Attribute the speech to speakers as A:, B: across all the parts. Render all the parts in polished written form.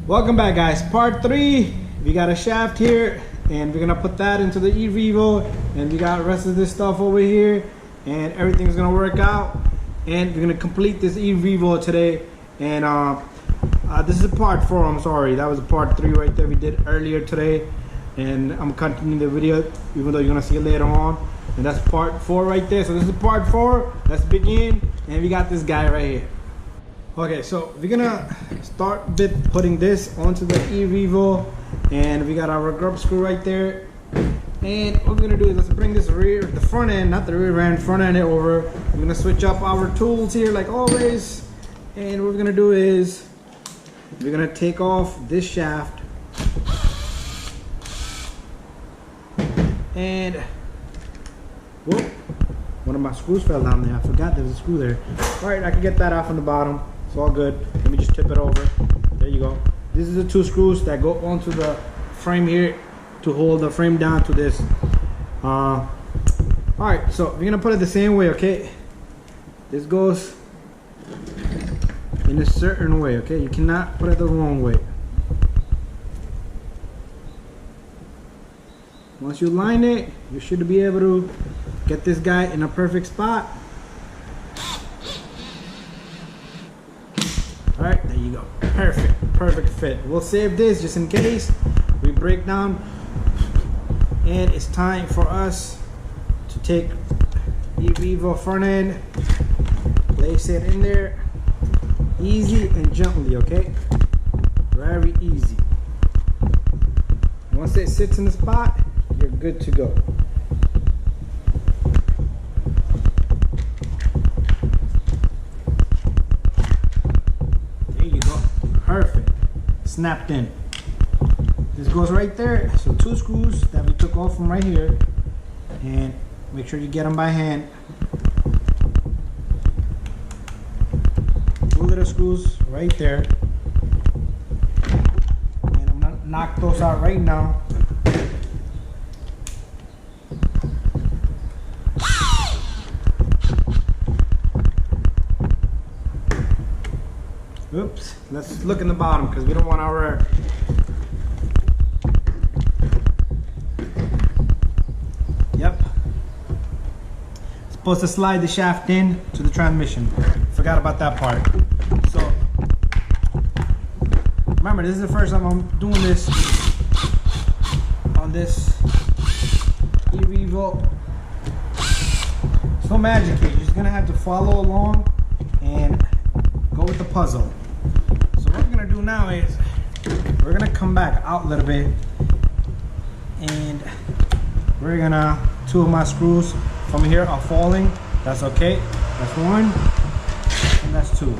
A: Welcome back, guys. Part 3. We got a shaft here and we're gonna put that into the EREVO, and we got the rest of this stuff over here, and everything's gonna work out, and we're gonna complete this EREVO today. And this is a part 4. I'm sorry, that was a part 3 right there we did earlier today, and I'm continuing the video even though you're gonna see it later on. And that's part 4 right there. So this is part 4. Let's begin. And we got this guy right here. Okay, so we're gonna start with putting this onto the EREVO, and we got our grub screw right there. And what we're gonna do is let's bring this the front end, not the rear end, front end over. We're gonna switch up our tools here like always. And what we're gonna do is we're gonna take off this shaft, and whoop, one of my screws fell down there. I forgot there was a screw there. All right, I can get that off on the bottom. It's all good. Let me just tip it over. There you go. This is the 2 screws that go onto the frame here to hold the frame down to this. All right, so we're gonna put it the same way, okay? This goes in a certain way, okay? You cannot put it the wrong way. Once you line it, you should be able to get this guy in a perfect spot. All right, there you go. Perfect fit. We'll save this just in case we break down. And it's time for us to take the EREVO front end, place it in there, easy and gently, okay? Very easy. Once it sits in the spot, you're good to go. There you go. Perfect. Snapped in. This goes right there. So 2 screws that we took off from right here, and make sure you get them by hand. 2 little screws right there, and I'm gonna knock those out right now. Oops, let's look in the bottom because we don't want our supposed to slide the shaft in to the transmission. Forgot about that part. So remember, this is the first time I'm doing this on this EREVO. So magic here. You're just gonna have to follow along and go with the puzzle. So what we're gonna do now is we're gonna come back out a little bit, and we're gonna 2 of my screws from here are falling. That's okay. That's 1 and that's 2.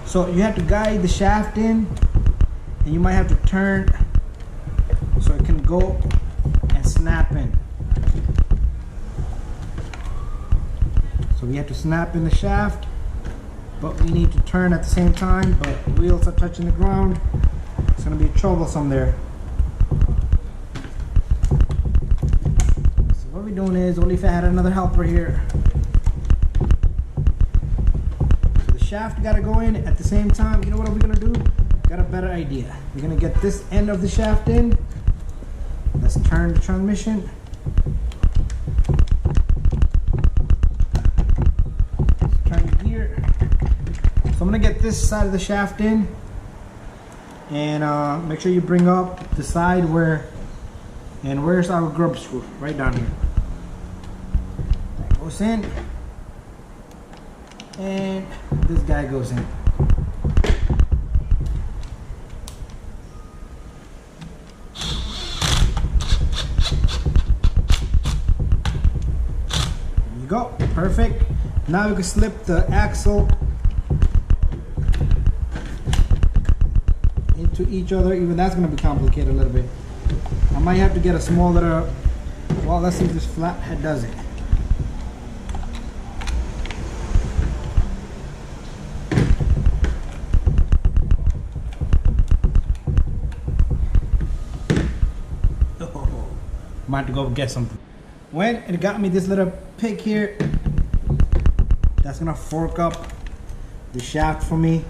A: So you have to guide the shaft in, and you might have to turn so it can go and snap in. So we have to snap in the shaft, but we need to turn at the same time, but wheels are touching the ground. It's gonna be troublesome there. So what we're doing is, only if I had another helper here. So the shaft gotta go in at the same time. You know what we're gonna do? Got a better idea. We're gonna get this end of the shaft in. Let's turn the transmission. I'm gonna get this side of the shaft in, and make sure you bring up the side where, and where's our grub screw? Right down here. That goes in, and this guy goes in. There you go, perfect. Now we can slip the axle to each other. Even that's going to be complicated a little bit. I might have to get a small little, well, let's see if this flathead does it. Oh, might have to go get something. When it got me this little pick here, that's going to fork up the shaft for me.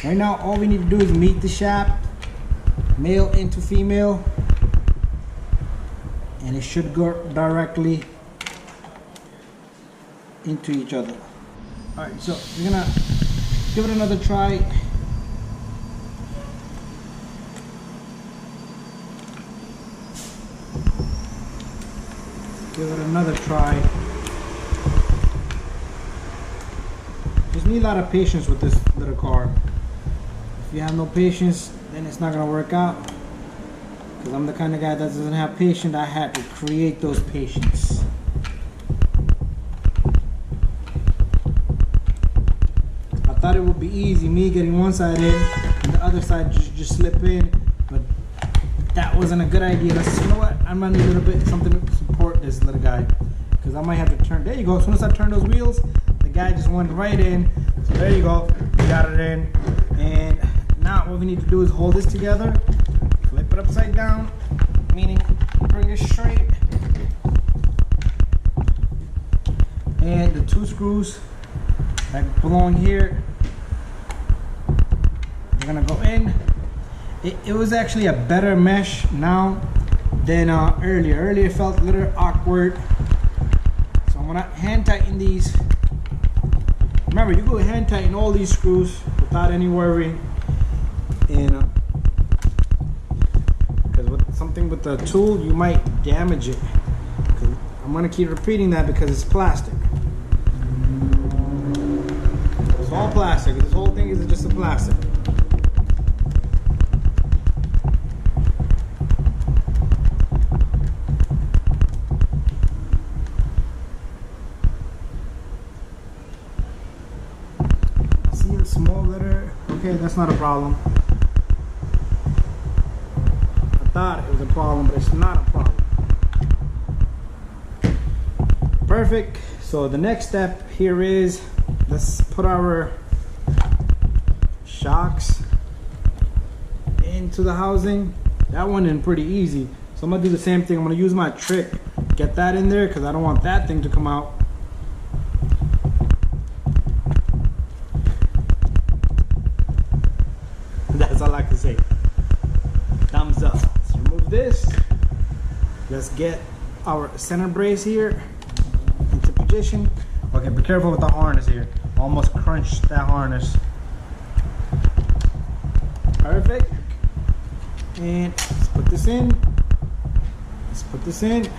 A: Right now, all we need to do is meet the shaft, male into female, and it should go directly into each other. All right, so we're gonna give it another try. Give it another try. Just need a lot of patience with this little car. If you have no patience, then it's not gonna work out. Because I'm the kind of guy that doesn't have patience. I had to create those patience. I thought it would be easy, me getting one side in and the other side just slip in, but that wasn't a good idea. Let's, you know what? I'm gonna need a little bit something to support this little guy, because I might have to turn. There you go. As soon as I turn those wheels, the guy just went right in. So there you go. We got it in. And now what we need to do is hold this together, flip it upside down, meaning bring it straight, and the two screws that belong here, they're gonna go in. It was actually a better mesh now than earlier. Earlier it felt a little awkward, so I'm gonna hand tighten these. Remember, you go hand tighten all these screws without any worry, and because with something with the tool you might damage it. I'm gonna keep repeating that because it's plastic. It's all plastic. This whole thing is just a plastic. Small letter. Okay, that's not a problem. I thought it was a problem, but it's not a problem. Perfect. So the next step here is, let's put our shocks into the housing. That one in pretty easy. So I'm gonna do the same thing. I'm gonna use my trick, get that in there, because I don't want that thing to come out. That's all I can say. Thumbs up. Let's remove this. Let's get our center brace here into position. Okay, be careful with the harness here. Almost crunched that harness. Perfect. And let's put this in. Let's put this in.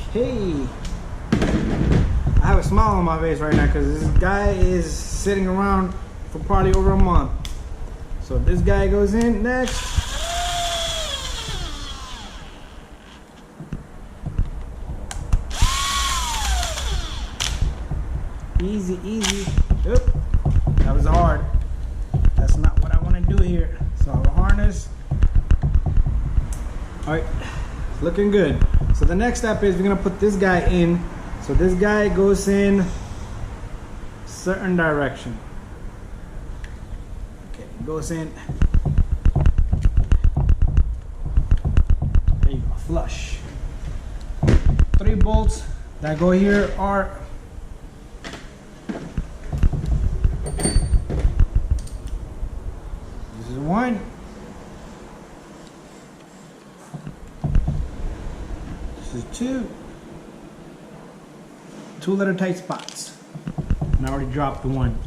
A: Okay. I have a smile on my face right now because this guy is sitting around for probably over a month. So this guy goes in next. Easy, easy. Oop. That was hard. That's not what I want to do here. So our harness. Alright, looking good. So the next step is we're gonna put this guy in. So this guy goes in certain direction. Goes in. There you go, flush. 3 bolts that go here are this is 1. This is 2. 2 little tight spots. And I already dropped the 1.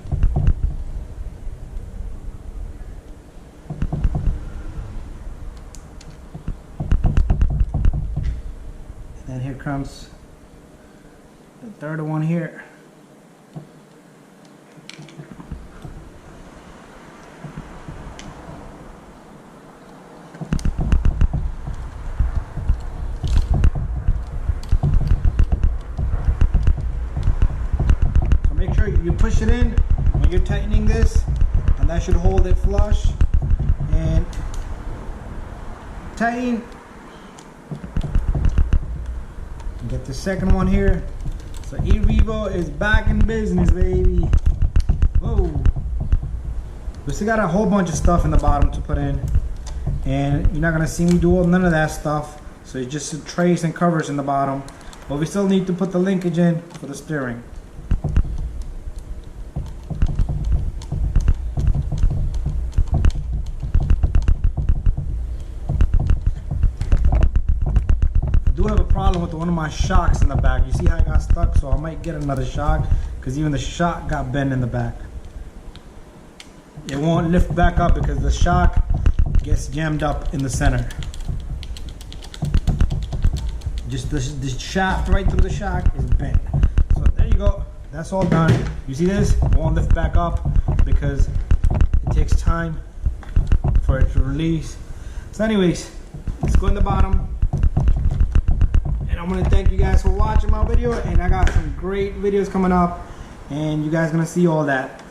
A: And here comes the third one here. So make sure you push it in when you're tightening this, and that should hold it flush. And tighten. Get the second one here. So EREVO is back in business, baby. Whoa. We still got a whole bunch of stuff in the bottom to put in. And you're not gonna see me do none of that stuff. So it's just trays and covers in the bottom. But we still need to put the linkage in for the steering. with one of my shocks in the back. You see how I got stuck? So I might get another shock because even the shock got bent in the back. It won't lift back up because the shock gets jammed up in the center. Just the shaft right through the shock is bent. So there you go. That's all done. You see this? It won't lift back up because it takes time for it to release. So anyways, let's go in the bottom. And I want to thank you guys for watching my video. And I got some great videos coming up. And you guys are going to see all that.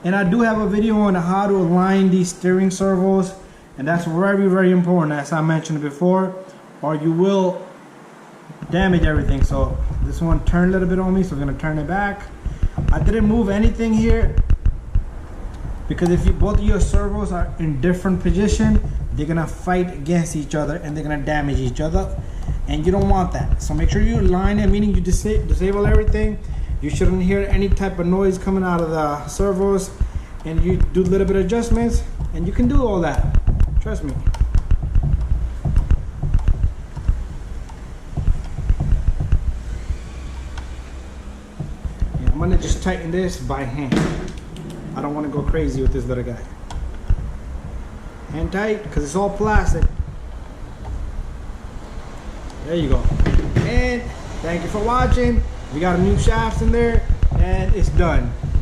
A: And I do have a video on how to align these steering servos. And that's very, very important, as I mentioned before. Or you will damage everything. So this one turned a little bit on me, so we're gonna turn it back. I didn't move anything here because if both of your servos are in different position, they're gonna fight against each other and they're gonna damage each other, and you don't want that. So make sure you align it, meaning you disable everything. You shouldn't hear any type of noise coming out of the servos, and you do a little bit of adjustments, and you can do all that. Trust me. I'm gonna just tighten this by hand. I don't want to go crazy with this little guy. Hand tight, because it's all plastic. There you go. And thank you for watching. We got a new shaft in there, and it's done.